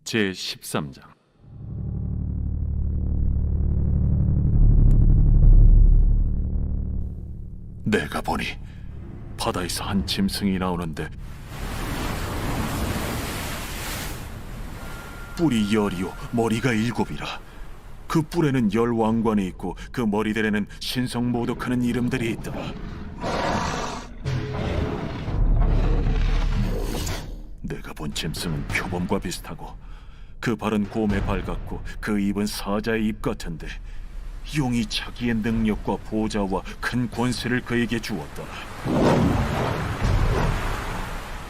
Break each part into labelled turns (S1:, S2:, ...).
S1: 제13장. 내가 보니 바다에서 한 짐승이 나오는데 뿔이 10이요 머리가 7이라. 그 뿔에는 10왕관이 있고 그 머리들에는 신성모독하는 이름들이 있더라. 내가 본 짐승은 표범과 비슷하고 그 발은 곰의 발 같고 그 입은 사자의 입 같은데 용이 자기의 능력과 보좌와 큰 권세를 그에게 주었더라.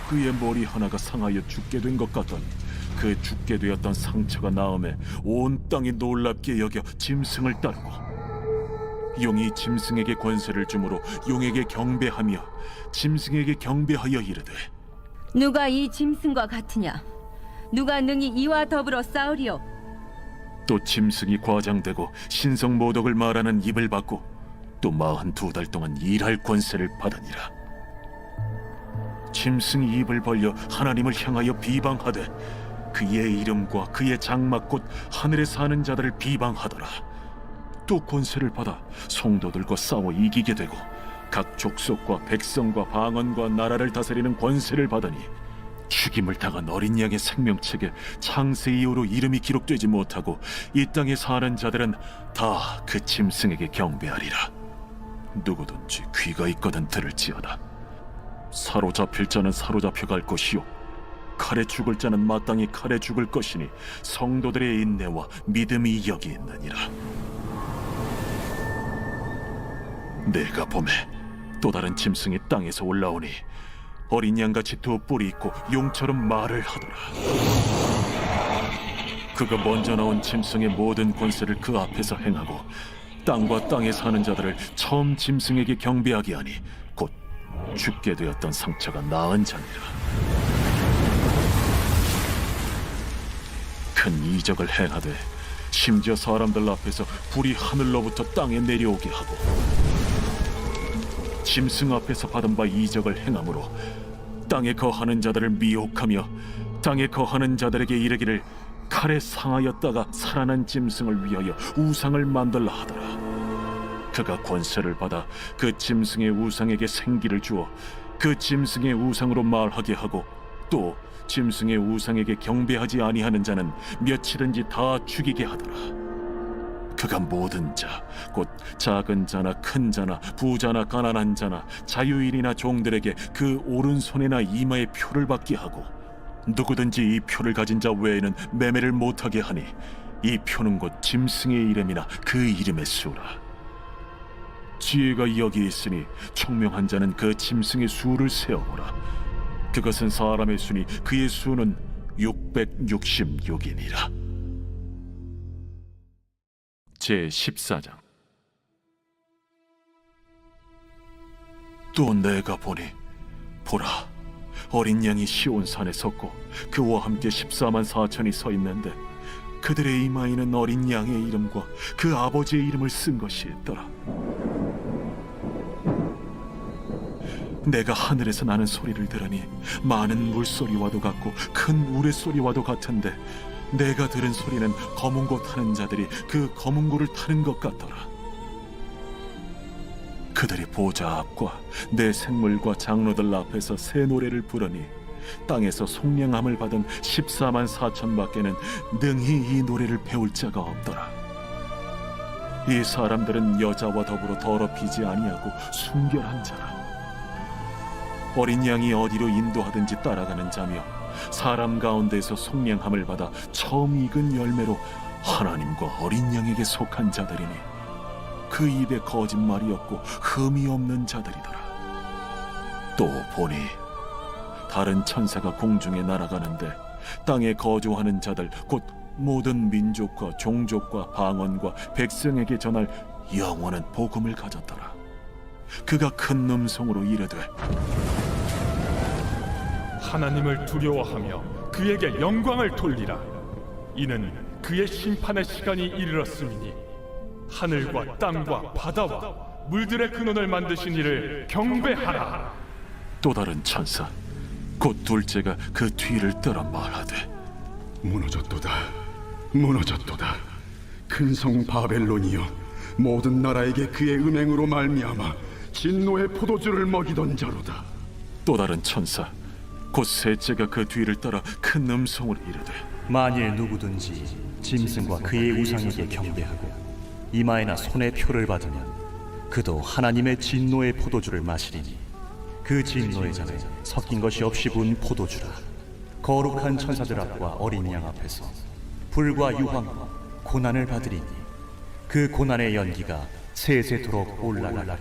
S1: 그의 머리 하나가 상하여 죽게 된 것 같더니 그 죽게 되었던 상처가 나음에 온 땅이 놀랍게 여겨 짐승을 따르고 용이 짐승에게 권세를 주므로 용에게 경배하며 짐승에게 경배하여 이르되
S2: 누가 이 짐승과 같으냐? 누가 능히 이와 더불어 싸우리요?
S1: 또 짐승이 과장되고 신성모독을 말하는 입을 받고 또 42달 동안 일할 권세를 받으니라. 짐승이 입을 벌려 하나님을 향하여 비방하되 그의 이름과 그의 장막 곧 하늘에 사는 자들을 비방하더라. 또 권세를 받아 성도들과 싸워 이기게 되고 각 족속과 백성과 방언과 나라를 다스리는 권세를 받으니 죽임을 당한 어린 양의 생명책에 창세 이후로 이름이 기록되지 못하고 이 땅에 사는 자들은 다 그 짐승에게 경배하리라. 누구든지 귀가 있거든 들을지어다. 사로잡힐 자는 사로잡혀 갈 것이요 칼에 죽을 자는 마땅히 칼에 죽을 것이니 성도들의 인내와 믿음이 여기 있느니라. 내가 보매 또 다른 짐승이 땅에서 올라오니 어린 양같이 두 뿔이 있고 용처럼 말을 하더라. 그가 먼저 나온 짐승의 모든 권세를 그 앞에서 행하고 땅과 땅에 사는 자들을 처음 짐승에게 경배하게 하니 곧 죽게 되었던 상처가 나은 자니라. 큰 이적을 행하되 심지어 사람들 앞에서 불이 하늘로부터 땅에 내려오게 하고 짐승 앞에서 받은 바 이적을 행함으로 땅에 거하는 자들을 미혹하며 땅에 거하는 자들에게 이르기를 칼에 상하였다가 살아난 짐승을 위하여 우상을 만들라 하더라. 그가 권세를 받아 그 짐승의 우상에게 생기를 주어 그 짐승의 우상으로 말하게 하고 또 짐승의 우상에게 경배하지 아니하는 자는 며칠든지 다 죽이게 하더라. 그가 모든 자, 곧 작은 자나 큰 자나 부자나 가난한 자나 자유인이나 종들에게 그 오른손이나 이마에 표를 받게 하고 누구든지 이 표를 가진 자 외에는 매매를 못하게 하니 이 표는 곧 짐승의 이름이나 그 이름의 수라. 지혜가 여기 있으니 총명한 자는 그 짐승의 수를 세어보라. 그것은 사람의 수니 그의 수는 666이니라. 제14장. 또 내가 보니 보라 어린 양이 시온산에 섰고 그와 함께 14만 4천이 서 있는데 그들의 이마에는 어린 양의 이름과 그 아버지의 이름을 쓴 것이 있더라. 내가 하늘에서 나는 소리를 들으니 많은 물소리와도 같고 큰 우레소리와도 같은데 내가 들은 소리는 검은고 타는 자들이 그 검은고를 타는 것 같더라. 그들이 보좌 앞과 내 생물과 장로들 앞에서 새 노래를 부르니 땅에서 속량함을 받은 14만 4천 밖에는 능히 이 노래를 배울 자가 없더라. 이 사람들은 여자와 더불어 더럽히지 아니하고 순결한 자라. 어린 양이 어디로 인도하든지 따라가는 자며 사람 가운데서 속량함을 받아 처음 익은 열매로 하나님과 어린 양에게 속한 자들이니 그 입에 거짓말이 없고 흠이 없는 자들이더라. 또 보니 다른 천사가 공중에 날아가는데 땅에 거주하는 자들 곧 모든 민족과 종족과 방언과 백성에게 전할 영원한 복음을 가졌더라. 그가 큰 음성으로 이르되
S3: 하나님을 두려워하며 그에게 영광을 돌리라. 이는 그의 심판의 시간이 이르렀음이니 하늘과 땅과 바다와 물들의 근원을 만드신 이를 경배하라.
S1: 또 다른 천사 곧 둘째가 그 뒤를 따라 말하되
S4: 무너졌도다. 무너졌도다. 큰 성 바벨론이여, 모든 나라에게 그의 은행으로 말미암아 진노의 포도주를 먹이던 자로다.
S1: 또 다른 천사 곧 셋째가 그 뒤를 따라 큰 음성으로 이르되
S5: 만일 누구든지 짐승과 그의 우상에게 경배하고 이마에나 손에 표를 받으면 그도 하나님의 진노의 포도주를 마시리니 그 진노의 잔에 섞인 것이 없이 부은 포도주라. 거룩한 천사들 앞과 어린 양 앞에서 불과 유황과 고난을 받으리니 그 고난의 연기가 세세토록 올라가리라.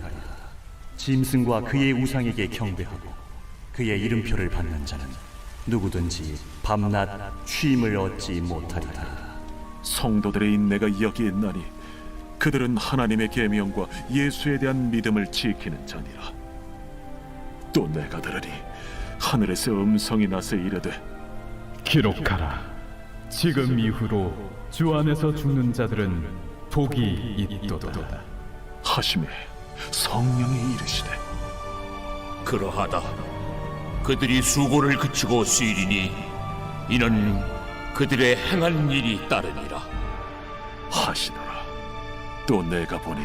S5: 짐승과 그의 우상에게 경배하고 그의 이름표를 받는 자는 누구든지 밤낮 쉼을 얻지 못하리라.
S1: 성도들의 인내가 여기에 있나니 그들은 하나님의 계명과 예수에 대한 믿음을 지키는 자니라. 또 내가 들으니 하늘에서 음성이 나서 이르되
S6: 기록하라. 지금 이후로 주 안에서 죽는 자들은 복이 있도다.
S1: 하심에 성령이 이르시되
S7: 그러하다. 그들이 수고를 그치고 쉬리니 이는 그들의 행한 일이 따르니라
S1: 하시더라. 또 내가 보니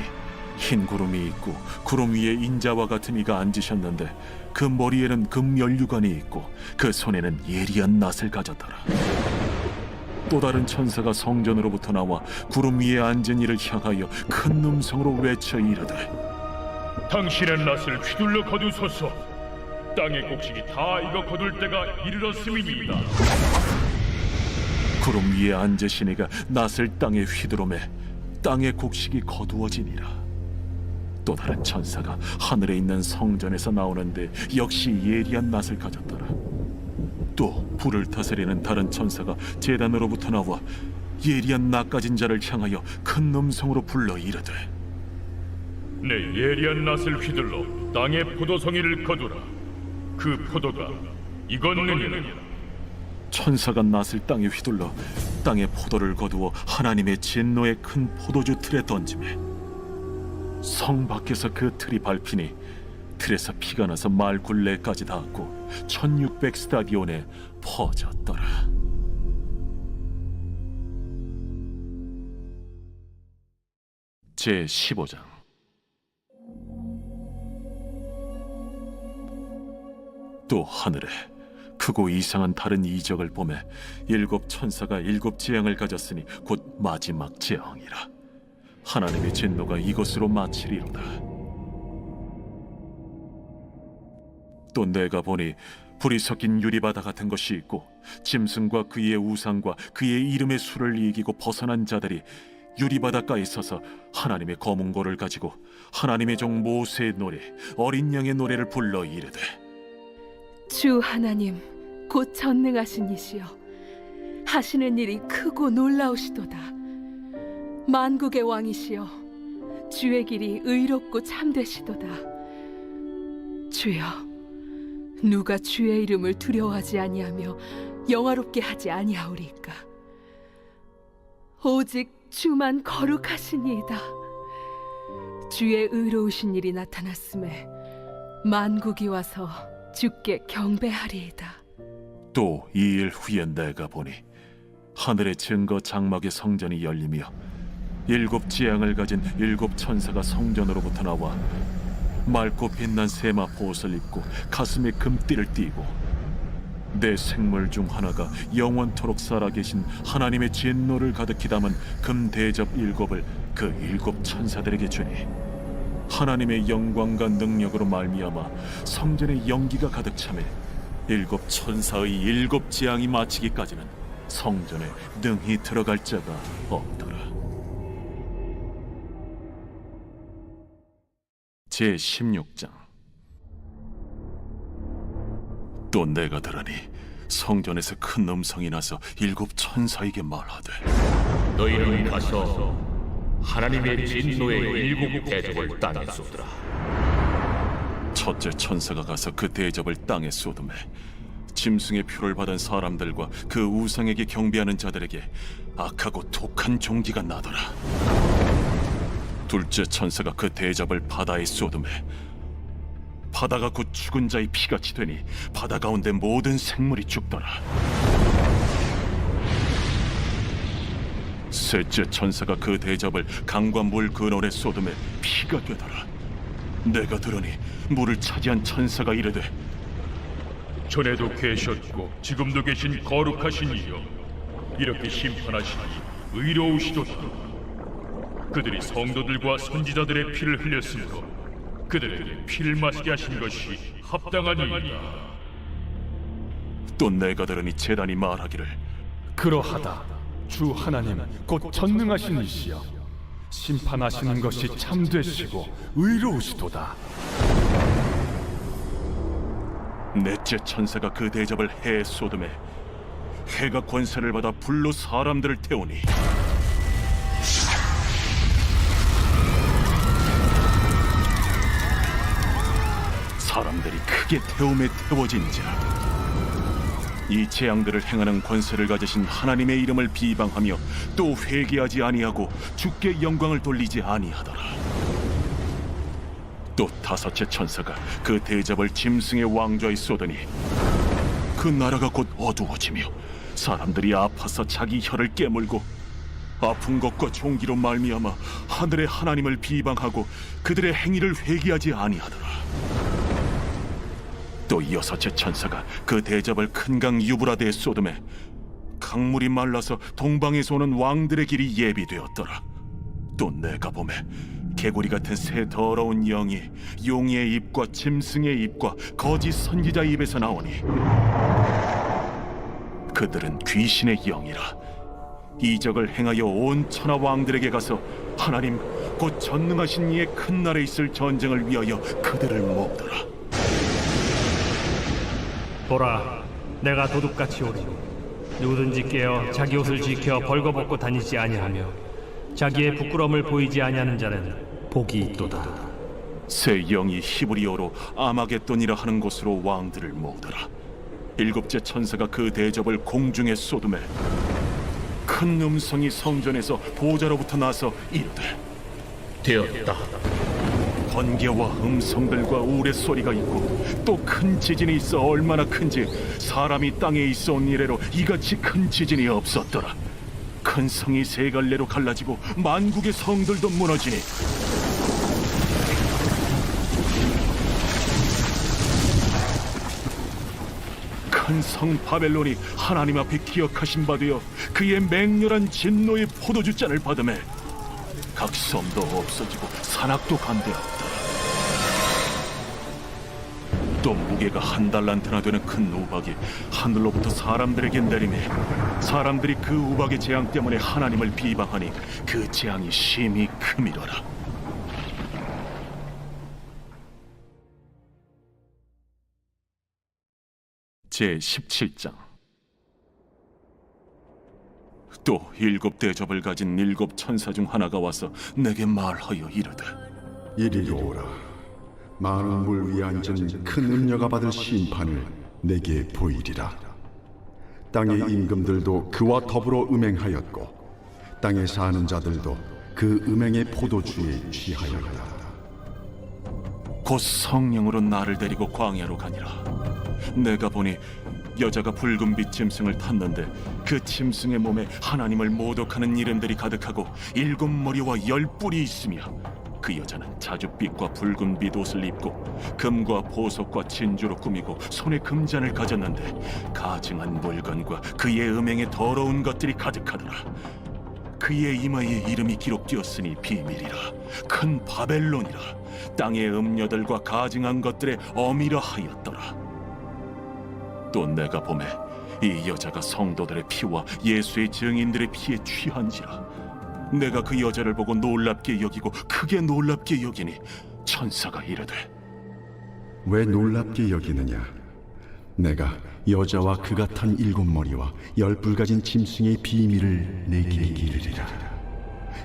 S1: 흰 구름이 있고 구름 위에 인자와 같은 이가 앉으셨는데 그 머리에는 금연류관이 있고 그 손에는 예리한 낫을 가졌더라. 또 다른 천사가 성전으로부터 나와 구름 위에 앉은 이를 향하여 큰 음성으로 외쳐 이르되
S3: 당신의 낫을 휘둘러 거두소서. 땅의 곡식이 다 익어 거둘 때가 이르렀음이니이다.
S1: 구름 위에 앉으신 이가 낫을 땅에 휘두르매 땅의 곡식이 거두어지니라. 또 다른 천사가 하늘에 있는 성전에서 나오는데 역시 예리한 낫을 가졌더라. 또 불을 다스리는 다른 천사가 제단으로부터 나와 예리한 낫 가진 자를 향하여 큰 음성으로 불러 이르되
S3: 내 예리한 낫을 휘둘러 땅의 포도송이를 거두라. 그 포도가 익었느니라.
S1: 천사가 낫을 땅에 휘둘러 땅의 포도를 거두어 하나님의 진노의 큰 포도주 틀에 던지매 성 밖에서 그 틀이 밟히니 틀에서 피가 나서 말 굴레까지 닿았고 1600 스타디온에 퍼졌더라. 제 15장. 또 하늘에 크고 이상한 다른 이적을 보매 일곱 천사가 일곱 재앙을 가졌으니 곧 마지막 재앙이라. 하나님의 진노가 이것으로 마치리로다. 또 내가 보니 불이 섞인 유리바다 같은 것이 있고 짐승과 그의 우상과 그의 이름의 수를 이기고 벗어난 자들이 유리바닷가에 서서 하나님의 검은고를 가지고 하나님의 종 모세의 노래 어린 양의 노래를 불러 이르되
S8: 주 하나님 곧 전능하신 이시여, 하시는 일이 크고 놀라우시도다. 만국의 왕이시여, 주의 길이 의롭고 참되시도다. 주여, 누가 주의 이름을 두려워하지 아니하며 영화롭게 하지 아니하오리까? 오직 주만 거룩하시니이다. 주의 의로우신 일이 나타났음에 만국이 와서 주께 경배하리이다.
S1: 또 이 일 후에 내가 보니 하늘의 증거 장막의 성전이 열리며 일곱 재앙을 가진 일곱 천사가 성전으로부터 나와 맑고 빛난 세마포 옷을 입고 가슴에 금띠를 띠고 내 생물 중 하나가 영원토록 살아계신 하나님의 진노를 가득히 담은 금 대접 일곱을 그 일곱 천사들에게 주니 하나님의 영광과 능력으로 말미암아 성전에 연기가 가득 차매 일곱 천사의 일곱 재앙이 마치기까지는 성전에 능히 들어갈 자가 없더라. 제 16장. 또 내가 들으니 성전에서 큰 음성이 나서 일곱 천사에게 말하되
S7: 너희는 가서 하나님의 진노의 일곱 대접을 땅에 쏟으라.
S1: 첫째 천사가 가서 그 대접을 땅에 쏟음에 짐승의 표를 받은 사람들과 그 우상에게 경배하는 자들에게 악하고 독한 종기가 나더라. 둘째 천사가 그 대접을 바다에 쏟음에 바다가 곧 죽은 자의 피같이 되니 바다 가운데 모든 생물이 죽더라. 셋째 천사가 그 대접을 강과 물 근원에 쏟음에 피가 되더라. 내가 들으니 물을 차지한 천사가 이르되,
S3: 전에도 계셨고 지금도 계신 거룩하신 이여, 이렇게 심판하시니 의로우시도다. 그들이 성도들과 선지자들의 피를 흘렸으므로 그들에게 피를 마시게 하신 것이 합당하니이다.
S1: 또 내가 들으니 제단이 말하기를,
S6: 그러하다. 주 하나님 곧 전능하신 이시여, 심판하시는 것이 참되시고 의로우시도다.
S1: 넷째 천사가 그 대접을 해에 쏟음에 해가 권세를 받아 불로 사람들을 태우니 사람들이 크게 태움에 태워진지라. 이 재앙들을 행하는 권세를 가지신 하나님의 이름을 비방하며 또 회개하지 아니하고 주께 영광을 돌리지 아니하더라. 또 다섯째 천사가 그 대접을 짐승의 왕좌에 쏟으니 그 나라가 곧 어두워지며 사람들이 아파서 자기 혀를 깨물고 아픈 것과 종기로 말미암아 하늘의 하나님을 비방하고 그들의 행위를 회개하지 아니하더라. 또 여섯째 천사가 그 대접을 큰 강 유브라데에 쏟음에 강물이 말라서 동방에서 오는 왕들의 길이 예비되었더라. 또 내가 보매 개구리 같은 새 더러운 영이 용의 입과 짐승의 입과 거짓 선지자의 입에서 나오니 그들은 귀신의 영이라. 이적을 행하여 온 천하 왕들에게 가서 하나님 곧 전능하신 이의 큰 날에 있을 전쟁을 위하여 그들을 모으더라.
S9: 보라, 내가 도둑같이 오리니 누구든지 깨어 자기 옷을 지켜 벌거벗고 다니지 아니하며 자기의 부끄러움을 보이지 아니하는 자는 복이 있도다.
S1: 새 영이 히브리어로 아마겟돈이라 하는 곳으로 왕들을 모으더라. 일곱째 천사가 그 대접을 공중에 쏟음에 큰 음성이 성전에서 보좌로부터 나서 이르되,
S7: 되었다.
S1: 번개와 음성들과 우레소리가 있고 또 큰 지진이 있어 얼마나 큰지 사람이 땅에 있어 온 이래로 이같이 큰 지진이 없었더라. 큰 성이 세 갈래로 갈라지고 만국의 성들도 무너지니 큰 성 바벨론이 하나님 앞에 기억하신 바 되어 그의 맹렬한 진노의 포도주잔을 받으매 각 섬도 없어지고 산악도 간대었다. 또 무게가 한 달란트나 되는 큰 우박이 하늘로부터 사람들에게 내리매 사람들이 그 우박의 재앙 때문에 하나님을 비방하니 그 재앙이 심히 크미더라. 제17장. 또 일곱 대접을 가진 일곱 천사 중 하나가 와서 내게 말하여 이르되,
S4: 이리로 오라. 많은 물 위에 앉은 큰 음녀가 받을 심판을 내게 보이리라. 땅의 임금들도 그와 더불어 음행하였고 땅에 사는 자들도 그 음행의 포도주에 취하였다.
S1: 곧 성령으로 나를 데리고 광야로 가니라. 내가 보니 여자가 붉은빛 짐승을 탔는데 그 짐승의 몸에 하나님을 모독하는 이름들이 가득하고 7머리와 10뿔이 있으며 그 여자는 자줏빛과 붉은빛 옷을 입고 금과 보석과 진주로 꾸미고 손에 금잔을 가졌는데 가증한 물건과 그의 음행에 더러운 것들이 가득하더라. 그의 이마에 이름이 기록되었으니 비밀이라. 큰 바벨론이라. 땅의 음녀들과 가증한 것들의 어미라 하였더라. 또 내가 보매 이 여자가 성도들의 피와 예수의 증인들의 피에 취한지라. 내가 그 여자를 보고 놀랍게 여기고 크게 놀랍게 여기니 천사가 이르되,
S4: 왜 놀랍게 여기느냐? 내가 여자와 그가 탄 7머리와 10뿔 가진 짐승의 비밀을 내게 이르리라.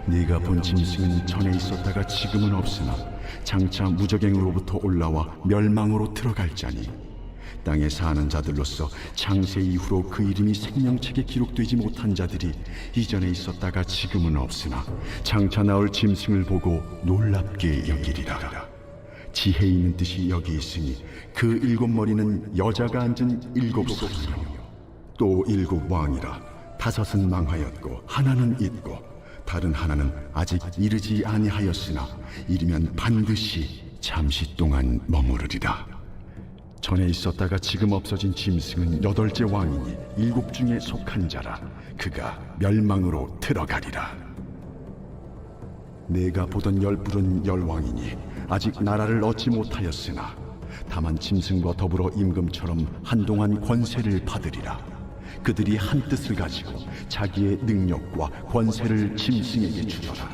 S4: 네가 본 짐승은 전에 있었다가 지금은 없으나 장차 무적행으로부터 올라와 멸망으로 들어갈 자니 땅에 사는 자들로서 창세 이후로 그 이름이 생명책에 기록되지 못한 자들이 이전에 있었다가 지금은 없으나 장차 나올 짐승을 보고 놀랍게 여기리라. 지혜 있는 뜻이 여기 있으니 그 7머리는 여자가 앉은 7소이며 또 7왕이라. 5은 망하였고 하나는 있고 다른 하나는 아직 이르지 아니하였으나 이르면 반드시 잠시 동안 머무르리라. 전에 있었다가 지금 없어진 짐승은 8째 왕이니 7 중에 속한 자라. 그가 멸망으로 들어가리라. 내가 보던 10뿔은 10왕이니 아직 나라를 얻지 못하였으나 다만 짐승과 더불어 임금처럼 한동안 권세를 받으리라. 그들이 한 뜻을 가지고 자기의 능력과 권세를 짐승에게 주더라.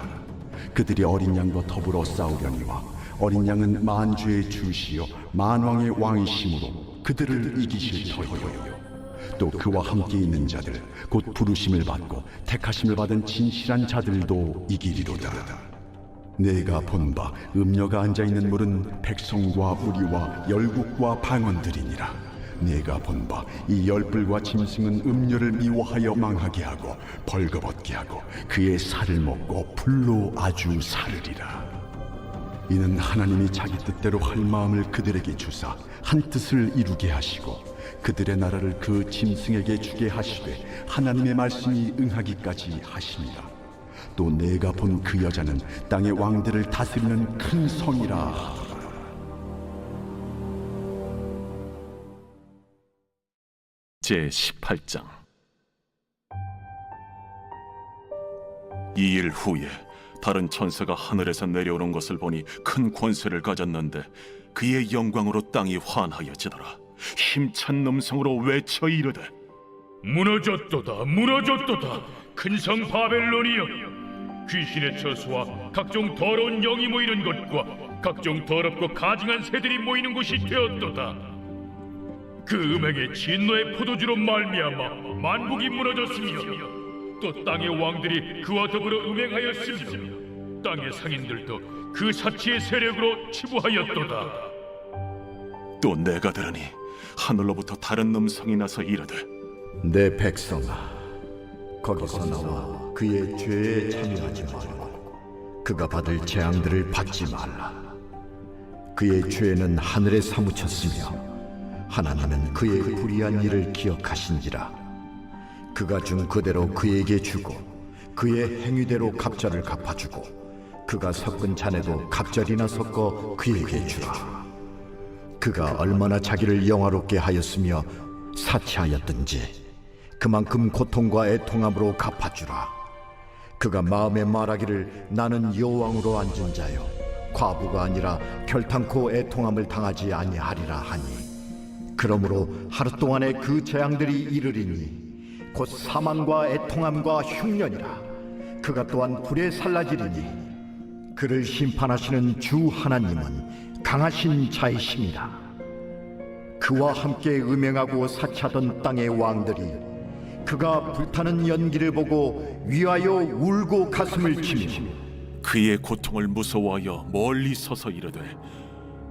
S4: 그들이 어린 양과 더불어 싸우려니와 어린 양은 만주의 주시요 만왕의 왕이심으로 그들을 이기실 터이요. 또 그와 함께 있는 자들 곧 부르심을 받고 택하심을 받은 진실한 자들도 이기리로다. 내가 본 바 음녀가 앉아있는 물은 백성과 무리와 열국과 방언들이니라. 내가 본 바 이 10뿔과 짐승은 음녀를 미워하여 망하게 하고 벌거벗게 하고 그의 살을 먹고 불로 아주 사르리라. 이는 하나님이 자기 뜻대로 할 마음을 그들에게 주사 한 뜻을 이루게 하시고 그들의 나라를 그 짐승에게 주게 하시되 하나님의 말씀이 응하기까지 하십니다. 또 내가 본 그 여자는 땅의 왕들을 다스리는 큰 성이라 하더라.
S1: 제18장. 이 일 후에 다른 천사가 하늘에서 내려오는 것을 보니 큰 권세를 가졌는데 그의 영광으로 땅이 환하여지더라. 힘찬 음성으로 외쳐 이르되
S3: 무너졌도다 무너졌도다 큰 성 바벨론이여 귀신의 처소와 각종 더러운 영이 모이는 곳과 각종 더럽고 가증한 새들이 모이는 곳이 되었도다. 그 음행의 진노의 포도주로 말미암아 만국이 무너졌으며 또 땅의 왕들이 그와 더불어 음행하였으며 땅의 상인들도 그 사치의 세력으로 치부하였도다.
S1: 또 내가 들으니 하늘로부터 다른 음성이 나서 이르되
S10: 내 백성아, 거기서 나와 그의 죄에 참여하지 말고 그가 받을 재앙들을 받지 말라. 그의 죄는 하늘에 사무쳤으며 하나님은 그의 불의한 일을 기억하신지라. 그가 준 그대로 그에게 주고 그의 행위대로 갑절을 갚아주고 그가 섞은 잔에도 갑절이나 섞어 그에게 주라. 그가 얼마나 자기를 영화롭게 하였으며 사치하였든지 그만큼 고통과 애통함으로 갚아주라. 그가 마음에 말하기를 나는 여왕으로 앉은 자요 과부가 아니라 결탄코 애통함을 당하지 아니하리라 하니 그러므로 하루 동안에 그 재앙들이 이르리니 곧 사망과 애통함과 흉년이라. 그가 또한 불에 살라지리니 그를 심판하시는 주 하나님은 강하신 자이심이라. 그와 함께 음행하고 사치하던 땅의 왕들이 그가 불타는 연기를 보고 위하여 울고 가슴을 치며
S1: 그의 고통을 무서워하여 멀리 서서 이르되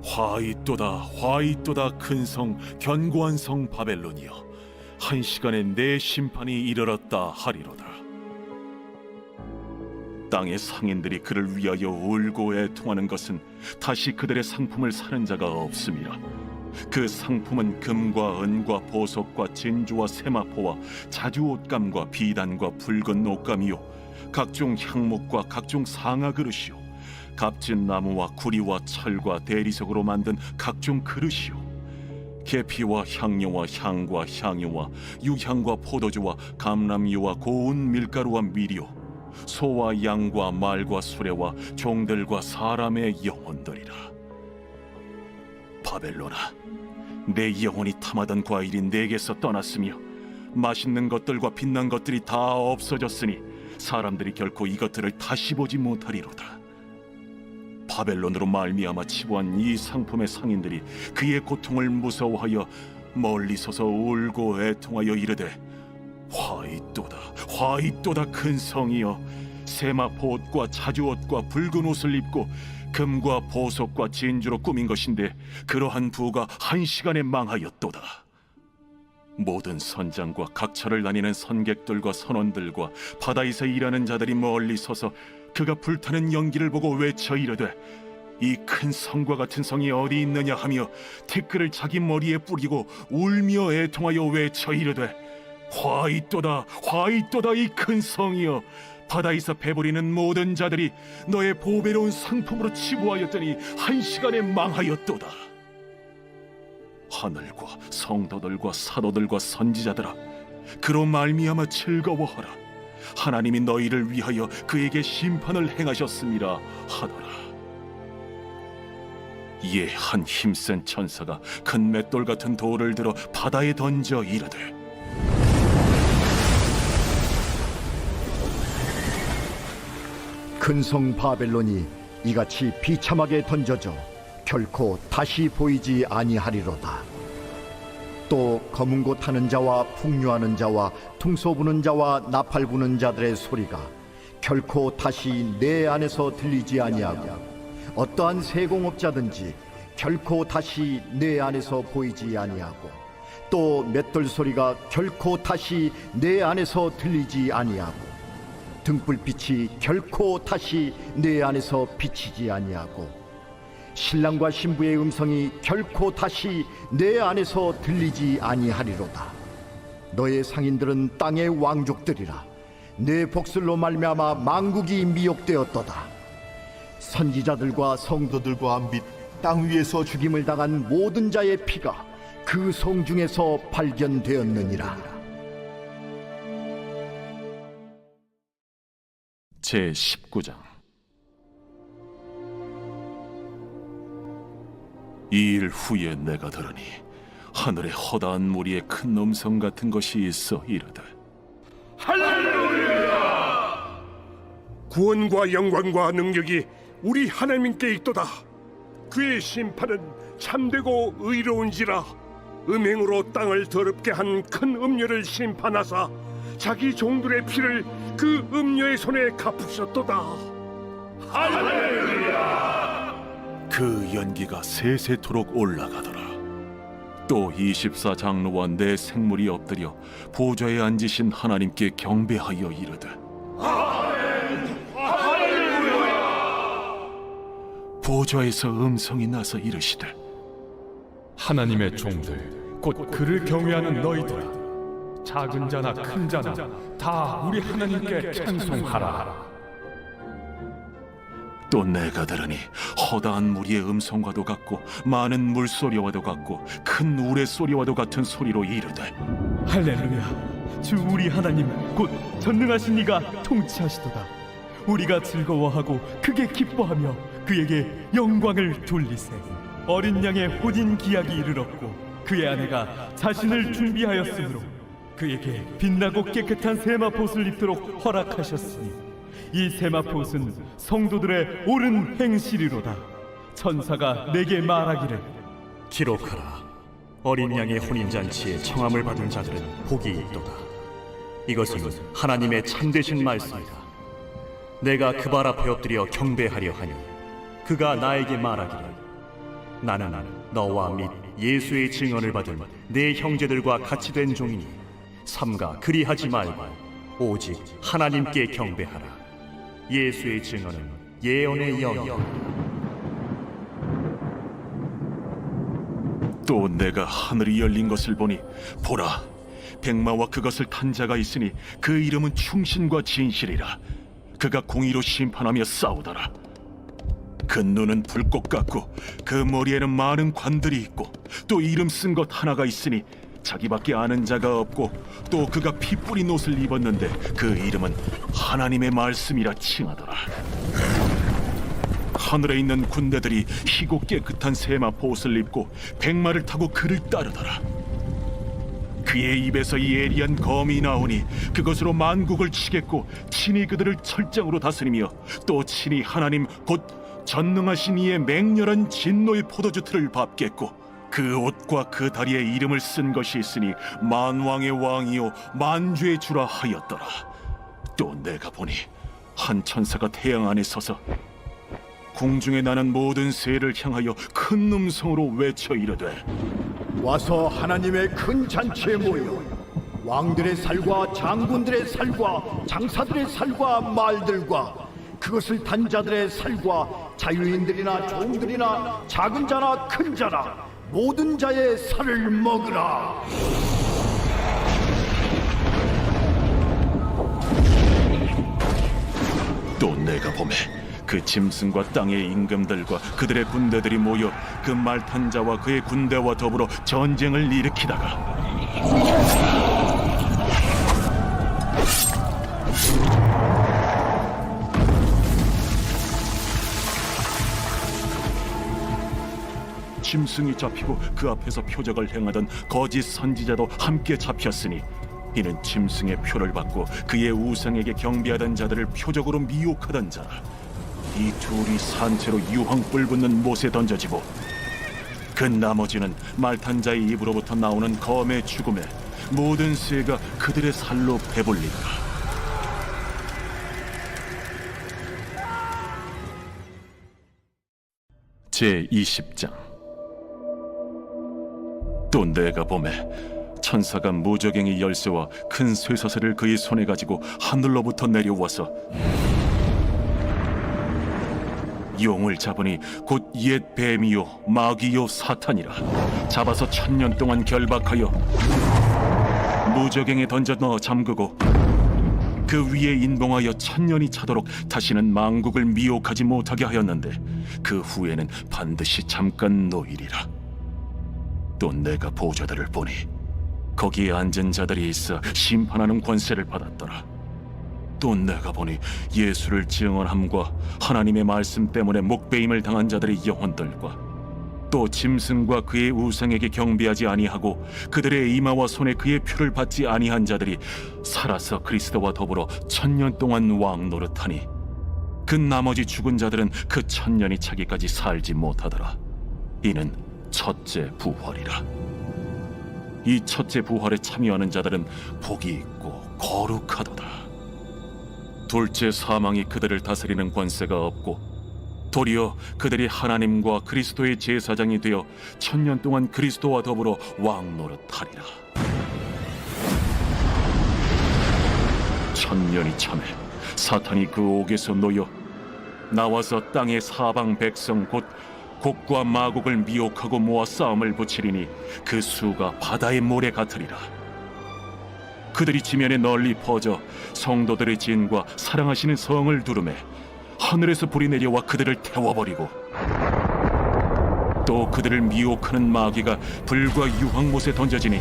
S1: 화이또다 화이또다 큰 성 견고한 성 바벨론이여 한 시간에 내 심판이 이르렀다 하리로다. 땅의 상인들이 그를 위하여 울고 애통하는 것은 다시 그들의 상품을 사는 자가 없음이라. 그 상품은 금과 은과 보석과 진주와 세마포와 자주 옷감과 비단과 붉은 옷감이요 각종 향목과 각종 상아 그릇이요 값진 나무와 구리와 철과 대리석으로 만든 각종 그릇이요 계피와 향료와 향과 향유와 유향과 포도주와 감람유와 고운 밀가루와 밀이요 소와 양과 말과 수레와 종들과 사람의 영혼들이라. 바벨론아, 내 영혼이 탐하던 과일이 내게서 떠났으며 맛있는 것들과 빛난 것들이 다 없어졌으니 사람들이 결코 이것들을 다시 보지 못하리로다. 바벨론으로 말미암아 치부한 이 상품의 상인들이 그의 고통을 무서워하여 멀리 서서 울고 애통하여 이르되 화이또다 화이또다 큰 성이여 세마포 옷과 자주 옷과 붉은 옷을 입고 금과 보석과 진주로 꾸민 것인데 그러한 부가 한 시간에 망하였도다. 모든 선장과 각처를 다니는 선객들과 선원들과 바다에서 일하는 자들이 멀리 서서 그가 불타는 연기를 보고 외쳐 이르되 이 큰 성과 같은 성이 어디 있느냐 하며 티끌을 자기 머리에 뿌리고 울며 애통하여 외쳐 이르되 화이또다 화이또다 이 큰 성이여 바다에서 배부리는 모든 자들이 너의 보배로운 상품으로 치부하였더니 한 시간에 망하였도다. 하늘과 성도들과 사도들과 선지자들아, 그로 말미암아 즐거워하라. 하나님이 너희를 위하여 그에게 심판을 행하셨음이라 하더라. 이에 한 힘센 천사가 큰 맷돌 같은 돌을 들어 바다에 던져 이르되,
S10: 큰 성 바벨론이 이같이 비참하게 던져져 결코 다시 보이지 아니하리로다. 또 검은 곳 타는 자와 풍류하는 자와 퉁소 부는 자와 나팔 부는 자들의 소리가 결코 다시 내 안에서 들리지 아니하고, 어떠한 세공업자든지 결코 다시 내 안에서 보이지 아니하고, 또 맷돌 소리가 결코 다시 내 안에서 들리지 아니하고, 등불빛이 결코 다시 내 안에서 비치지 아니하고, 신랑과 신부의 음성이 결코 다시 내 안에서 들리지 아니하리로다. 너의 상인들은 땅의 왕족들이라. 내 복술로 말미암아 만국이 미혹되었도다. 선지자들과 성도들과 및 땅 위에서 죽임을 당한 모든 자의 피가 그 성 중에서 발견되었느니라.
S1: 제19장. 이 일 후에 내가 들으니 하늘에 허다한 무리의 큰 음성 같은 것이 있어 이르되,
S3: 할렐루야! 구원과 영광과 능력이 우리 하나님께 있도다. 그의 심판은 참되고 의로운지라. 음행으로 땅을 더럽게 한 큰 음녀를 심판하사 자기 종들의 피를 그 음녀의 손에 갚으셨도다. 할렐루야!
S1: 그 연기가 세세토록 올라가더라. 또 24장로와 내 생물이 엎드려 보좌에 앉으신 하나님께 경배하여 이르되, 보좌에서 음성이 나서 이르시되,
S6: 하나님의 종들 곧 그를 경외하는 너희들아, 작은 자나 큰 자나 다 우리 하나님께 찬송하라.
S1: 또 내가 들으니 허다한 무리의 음성과도 같고 많은 물소리와도 같고 큰 우레소리와도 같은 소리로 이르되,
S11: 할렐루야! 주 우리 하나님 곧 전능하신 이가 통치하시도다. 우리가 즐거워하고 크게 기뻐하며 그에게 영광을 돌리세. 어린 양의 혼인 기약이 이르렀고 그의 아내가 자신을 준비하였으므로 그에게 빛나고 깨끗한 세마포옷을 입도록 허락하셨으니, 이 세마포옷은 성도들의 옳은 행실이로다. 천사가 내게 말하기를,
S5: 기록하라. 어린 양의 혼인잔치에 청함을 받은 자들은 복이 있도다. 이것은 하나님의 참되신 말씀이다. 내가 그 발 앞에 엎드려 경배하려 하니 그가 나에게 말하기를, 나는 너와 및 예수의 증언을 받은 내 형제들과 같이 된 종이니 삼가 그리하지 말고 오직 하나님께 경배하라. 예수의 증언은 예언의 영이다.
S1: 또 내가 하늘이 열린 것을 보니 보라, 백마와 그것을 탄 자가 있으니 그 이름은 충신과 진실이라. 그가 공의로 심판하며 싸우더라. 그 눈은 불꽃 같고 그 머리에는 많은 관들이 있고, 또 이름 쓴 것 하나가 있으니 자기밖에 아는 자가 없고, 또 그가 피 뿌린 옷을 입었는데 그 이름은 하나님의 말씀이라 칭하더라. 하늘에 있는 군대들이 희고 깨끗한 세마포옷을 입고 백마를 타고 그를 따르더라. 그의 입에서 예리한 검이 나오니 그것으로 만국을 치겠고 친히 그들을 철장으로 다스리며, 또 친히 하나님 곧 전능하신 이의 맹렬한 진노의 포도주 틀을 밟겠고, 그 옷과 그 다리에 이름을 쓴 것이 있으니 만왕의 왕이요 만주의 주라 하였더라. 또 내가 보니 한 천사가 태양 안에 서서 궁중에 나는 모든 새를 향하여 큰 음성으로 외쳐 이르되,
S10: 와서 하나님의 큰 잔치에 모여 왕들의 살과 장군들의 살과 장사들의 살과 말들과 그것을 단 자들의 살과 자유인들이나 종들이나 작은 자나 큰 자나 모든 자의 살을 먹으라.
S1: 봄에 그 짐승과 땅의 임금들과 그들의 군대들이 모여 그 말 탄 자와 그의 군대와 더불어 전쟁을 일으키다가 짐승이 잡히고 그 앞에서 표적을 행하던 거짓 선지자도 함께 잡혔으니 이는 짐승의 표를 받고 그의 우상에게 경배하던 자들을 표적으로 미혹하던 자라. 이 둘이 산채로 유황불 붙는 못에 던져지고 그 나머지는 말탄 자의 입으로부터 나오는 검의 죽음에 모든 새가 그들의 살로 배불리라. 제20장. 또 내가 보매 천사가 무저갱이 열쇠와 큰 쇠사슬을 그의 손에 가지고 하늘로부터 내려와서 용을 잡으니 곧 옛 뱀이요 마귀요 사탄이라. 잡아서 1000년 동안 결박하여 무저갱에 던져 넣어 잠그고 그 위에 인봉하여 1000년이 차도록 다시는 만국을 미혹하지 못하게 하였는데 그 후에는 반드시 잠깐 노이리라. 또 내가 보좌들을 보니 거기에 앉은 자들이 있어 심판하는 권세를 받았더라. 또 내가 보니 예수를 증언함과 하나님의 말씀 때문에 목베임을 당한 자들의 영혼들과 또 짐승과 그의 우상에게 경배하지 아니하고 그들의 이마와 손에 그의 표를 받지 아니한 자들이 살아서 그리스도와 더불어 1000년 동안 왕 노릇하니 그 나머지 죽은 자들은 그 1000년이 차기까지 살지 못하더라. 이는 첫째 부활이라. 이 첫째 부활에 참여하는 자들은 복이 있고 거룩하도다. 둘째 사망이 그들을 다스리는 권세가 없고 도리어 그들이 하나님과 그리스도의 제사장이 되어 1000년 동안 그리스도와 더불어 왕 노릇하리라. 1000년이 참에 사탄이 그 옥에서 놓여 나와서 땅의 사방 백성 곧 곡과 마곡을 미혹하고 모아 싸움을 붙이리니 그 수가 바다의 모래 같으리라. 그들이 지면에 널리 퍼져 성도들의 진과 사랑하시는 성을 두르매 하늘에서 불이 내려와 그들을 태워버리고 또 그들을 미혹하는 마귀가 불과 유황못에 던져지니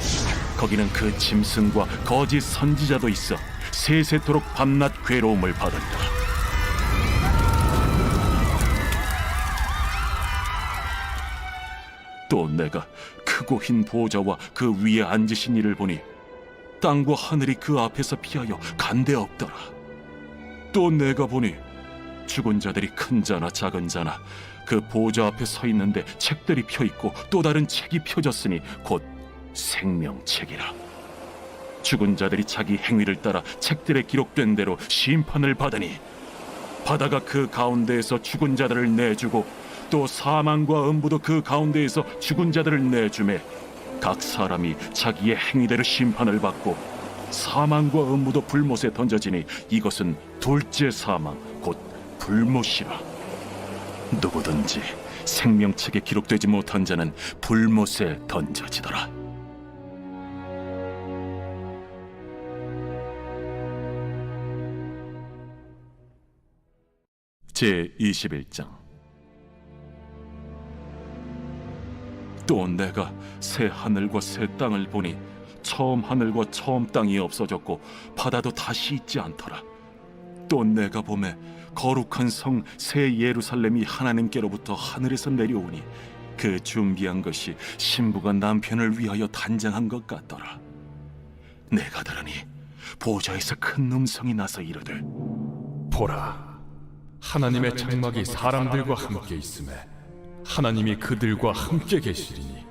S1: 거기는 그 짐승과 거짓 선지자도 있어 세세토록 밤낮 괴로움을 받으리라. 또 내가 크고 흰 보좌와 그 위에 앉으신 이를 보니 땅과 하늘이 그 앞에서 피하여 간데 없더라. 또 내가 보니 죽은 자들이 큰 자나 작은 자나 그 보좌 앞에 서 있는데 책들이 펴 있고 또 다른 책이 펴졌으니 곧 생명책이라. 죽은 자들이 자기 행위를 따라 책들에 기록된 대로 심판을 받으니 바다가 그 가운데에서 죽은 자들을 내주고 또 사망과 음부도 그 가운데에서 죽은 자들을 내주매 각 사람이 자기의 행위대로 심판을 받고 사망과 음부도 불못에 던져지니 이것은 둘째 사망 곧 불못이라. 누구든지 생명책에 기록되지 못한 자는 불못에 던져지더라. 제21장. 또 내가 새 하늘과 새 땅을 보니 처음 하늘과 처음 땅이 없어졌고 바다도 다시 있지 않더라. 또 내가 보매 거룩한 성 새 예루살렘이 하나님께로부터 하늘에서 내려오니 그 준비한 것이 신부가 남편을 위하여 단장한 것 같더라. 내가 들으니 보좌에서 큰 음성이 나서 이르되
S6: 보라, 하나님의 장막이 사람들과 함께 있음에 하나님이 그들과 함께 계시리니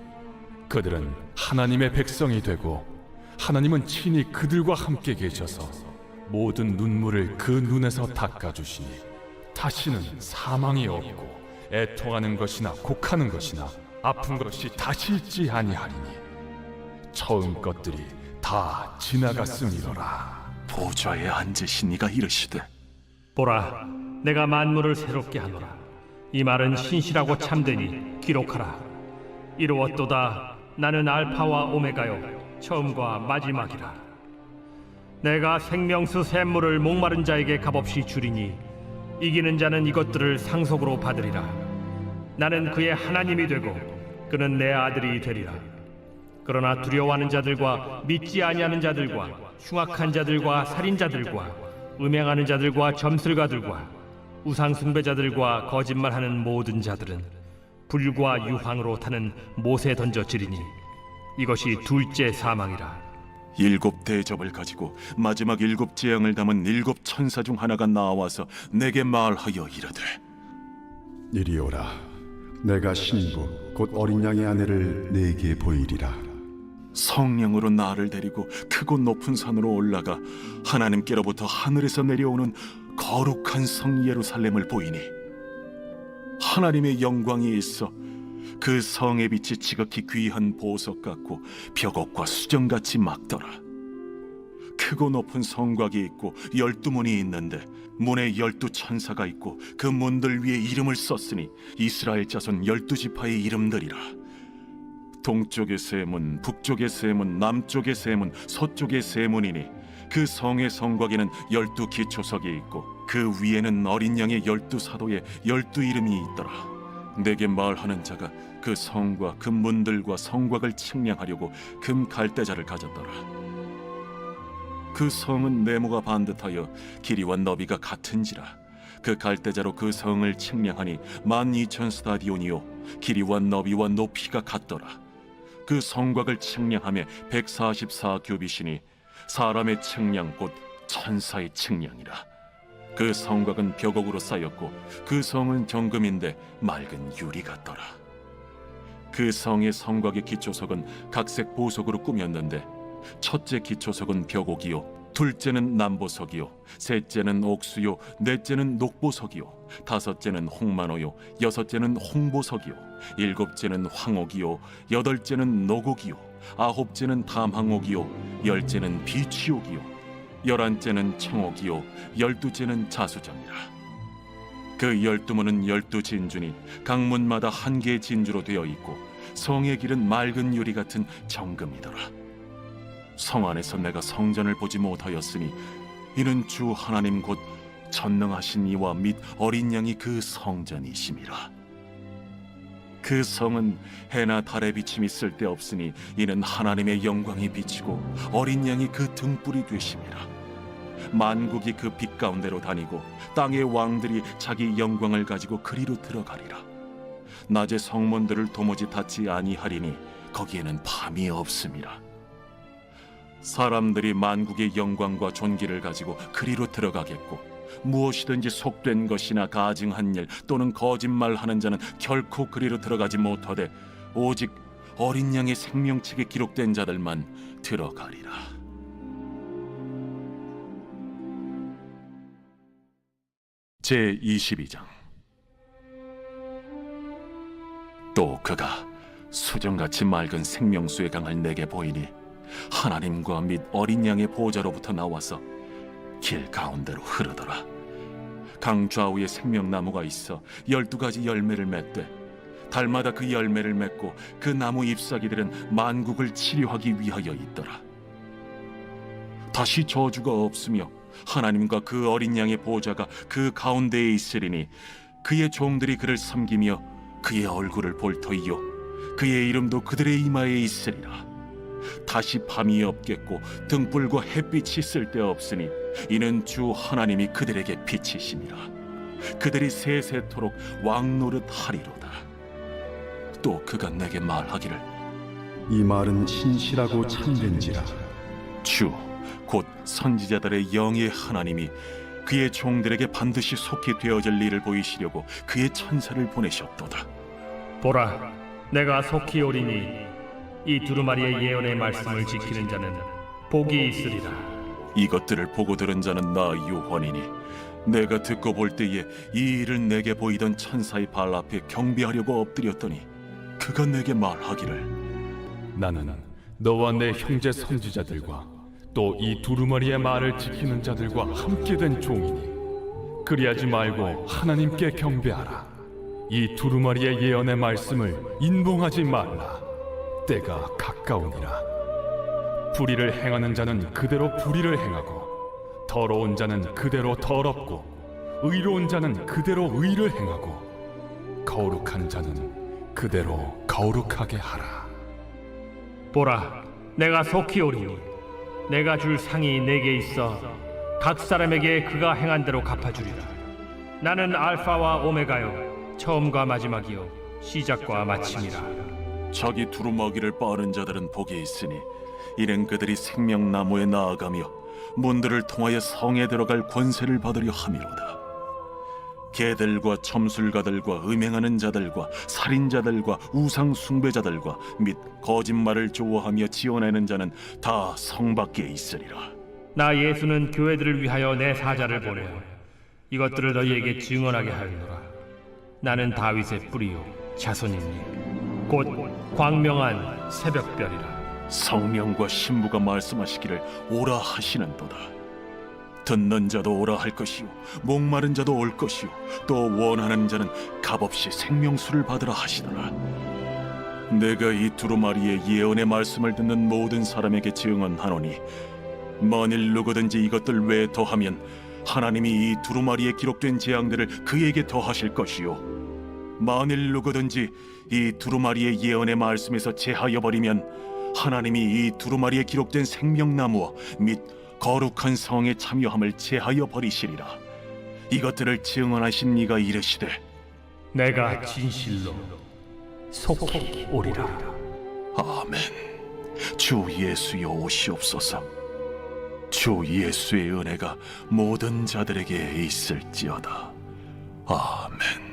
S6: 그들은 하나님의 백성이 되고 하나님은 친히 그들과 함께 계셔서 모든 눈물을 그 눈에서 닦아주시니 다시는 사망이 없고 애통하는 것이나 곡하는 것이나 아픈 것이 다시 있지 아니하리니 처음 것들이 다 지나갔음이로라.
S1: 보좌에 앉으신 이가 이르시되
S9: 보라, 내가 만물을 새롭게 하노라. 이 말은 신실하고 참되니 기록하라. 이루었도다. 나는 알파와 오메가요 처음과 마지막이라. 내가 생명수 샘물을 목마른 자에게 값없이 주리니 이기는 자는 이것들을 상속으로 받으리라. 나는 그의 하나님이 되고 그는 내 아들이 되리라. 그러나 두려워하는 자들과 믿지 아니하는 자들과 흉악한 자들과 살인자들과 음행하는 자들과 점술가들과 우상 숭배자들과 거짓말하는 모든 자들은 불과 유황으로 타는 못에 던져지리니 이것이 둘째 사망이라.
S1: 7 대접을 가지고 마지막 7 재앙을 담은 7 천사 중 하나가 나와서 내게 말하여 이르되
S4: 이리 오라. 내가 신부 곧 어린 양의 아내를 네게 보이리라.
S1: 성령으로 나를 데리고 크고 높은 산으로 올라가 하나님께로부터 하늘에서 내려오는 거룩한 성 예루살렘을 보이니 하나님의 영광이 있어 그 성의 빛이 지극히 귀한 보석 같고 벽옥과 수정같이 막더라. 크고 높은 성곽이 있고 12문이 있는데 문에 12 천사가 있고 그 문들 위에 이름을 썼으니 이스라엘 자손 12지파의 이름들이라. 동쪽의 세 문, 북쪽의 세 문, 남쪽의 세 문, 서쪽의 세 문이니 그 성의 성곽에는 12 기초석이 있고 그 위에는 어린 양의 12 사도의 12 이름이 있더라. 내게 말하는 자가 그 성과 그 문들과 성곽을 측량하려고 금 갈대자를 가졌더라. 그 성은 네모가 반듯하여 길이와 너비가 같은지라. 그 갈대자로 그 성을 측량하니 12,000 스타디온이요 길이와 너비와 높이가 같더라. 그 성곽을 측량하며 144 규빗이니 사람의 측량 곧 천사의 측량이라. 그 성곽은 벽옥으로 쌓였고 그 성은 정금인데 맑은 유리 같더라. 그 성의 성곽의 기초석은 각색 보석으로 꾸몄는데 첫째 기초석은 벽옥이요 둘째는 남보석이요 셋째는 옥수요 넷째는 녹보석이요 다섯째는 홍만호요 여섯째는 홍보석이요 일곱째는 황옥이요 여덟째는 녹옥이요 아홉째는 담항옥이요 열째는 비취옥이요 11째는 청옥이요 12째는 자수정이라. 그 12문은 12 진주니 각 문마다 한 개의 진주로 되어 있고 성의 길은 맑은 유리 같은 정금이더라. 성 안에서 내가 성전을 보지 못하였으니 이는 주 하나님 곧 전능하신 이와 및 어린 양이 그 성전이심이라. 그 성은 해나 달의 비침이 쓸데없으니 이는 하나님의 영광이 비치고 어린 양이 그 등불이 되심이라. 만국이 그 빛 가운데로 다니고 땅의 왕들이 자기 영광을 가지고 그리로 들어가리라. 낮에 성문들을 도무지 닫지 아니하리니 거기에는 밤이 없음이라. 사람들이 만국의 영광과 존귀를 가지고 그리로 들어가겠고 무엇이든지 속된 것이나 가증한 일 또는 거짓말하는 자는 결코 그리로 들어가지 못하되 오직 어린 양의 생명책에 기록된 자들만 들어가리라. 제22장. 또 그가 수정같이 맑은 생명수의 강을 내게 보이니 하나님과 및 어린 양의 보좌로부터 나와서 길 가운데로 흐르더라. 강 좌우에 생명나무가 있어 12가지 열매를 맺되 달마다 그 열매를 맺고 그 나무 잎사귀들은 만국을 치료하기 위하여 있더라. 다시 저주가 없으며 하나님과 그 어린 양의 보좌가 그 가운데에 있으리니 그의 종들이 그를 섬기며 그의 얼굴을 볼 터이요 그의 이름도 그들의 이마에 있으리라. 다시 밤이 없겠고 등불과 햇빛이 쓸데없으니 이는 주 하나님이 그들에게 빛이심이라. 그들이 세세토록 왕노릇 하리로다. 또 그가 내게 말하기를
S4: 이 말은 신실하고 참된지라.
S1: 주 곧 선지자들의 영의 하나님이 그의 종들에게 반드시 속히 되어질 일을 보이시려고 그의 천사를 보내셨도다.
S9: 보라, 내가 속히 오리니 이 두루마리의 예언의 말씀을 지키는 자는 복이 있으리라.
S1: 이것들을 보고 들은 자는 나 요한이니 내가 듣고 볼 때에 이 일을 내게 보이던 천사의 발 앞에 경배하려고 엎드렸더니 그가 내게 말하기를
S6: 나는 너와 내 형제 선지자들과 또 이 두루마리의 말을 지키는 자들과 함께 된 종이니 그리하지 말고 하나님께 경배하라. 이 두루마리의 예언의 말씀을 인봉하지 말라. 때가 가까우니라. 불의를 행하는 자는 그대로 불의를 행하고 더러운 자는 그대로 더럽고 의로운 자는 그대로 의를 행하고 거룩한 자는 그대로 거룩하게 하라.
S9: 보라, 내가 속히 오리니 내가 줄 상이 내게 있어 각 사람에게 그가 행한 대로 갚아주리라. 나는 알파와 오메가요, 처음과 마지막이요, 시작과 마침이라.
S1: 자기 두루마기를 빠는 자들은 복이 있으니 이는 그들이 생명나무에 나아가며 문들을 통하여 성에 들어갈 권세를 받으려 함이로다. 개들과 점술가들과 음행하는 자들과 살인자들과 우상 숭배자들과 및 거짓말을 좋아하며 지어내는 자는 다 성 밖에 있으리라.
S9: 나 예수는 교회들을 위하여 내 사자를 보내어 이것들을 너희에게 증언하게 하였노라. 나는 다윗의 뿌리요 자손이니 곧 광명한 새벽별이라.
S1: 성령과 신부가 말씀하시기를 오라 하시는도다. 듣는 자도 오라 할 것이요 목마른 자도 올 것이요 또 원하는 자는 값없이 생명수를 받으라 하시더라. 내가 이 두루마리의 예언의 말씀을 듣는 모든 사람에게 증언하노니 만일 누구든지 이것들 외에 더하면 하나님이 이 두루마리에 기록된 재앙들을 그에게 더하실 것이요 만일 누구든지 이 두루마리의 예언의 말씀에서 제하여 버리면 하나님이 이 두루마리에 기록된 생명나무와 및 거룩한 성에 참여함을 제하여 버리시리라. 이것들을 증언하신 이가 이르시되
S9: 내가 진실로 속히 오리라.
S1: 아멘. 주 예수여 오시옵소서. 주 예수의 은혜가 모든 자들에게 있을지어다. 아멘.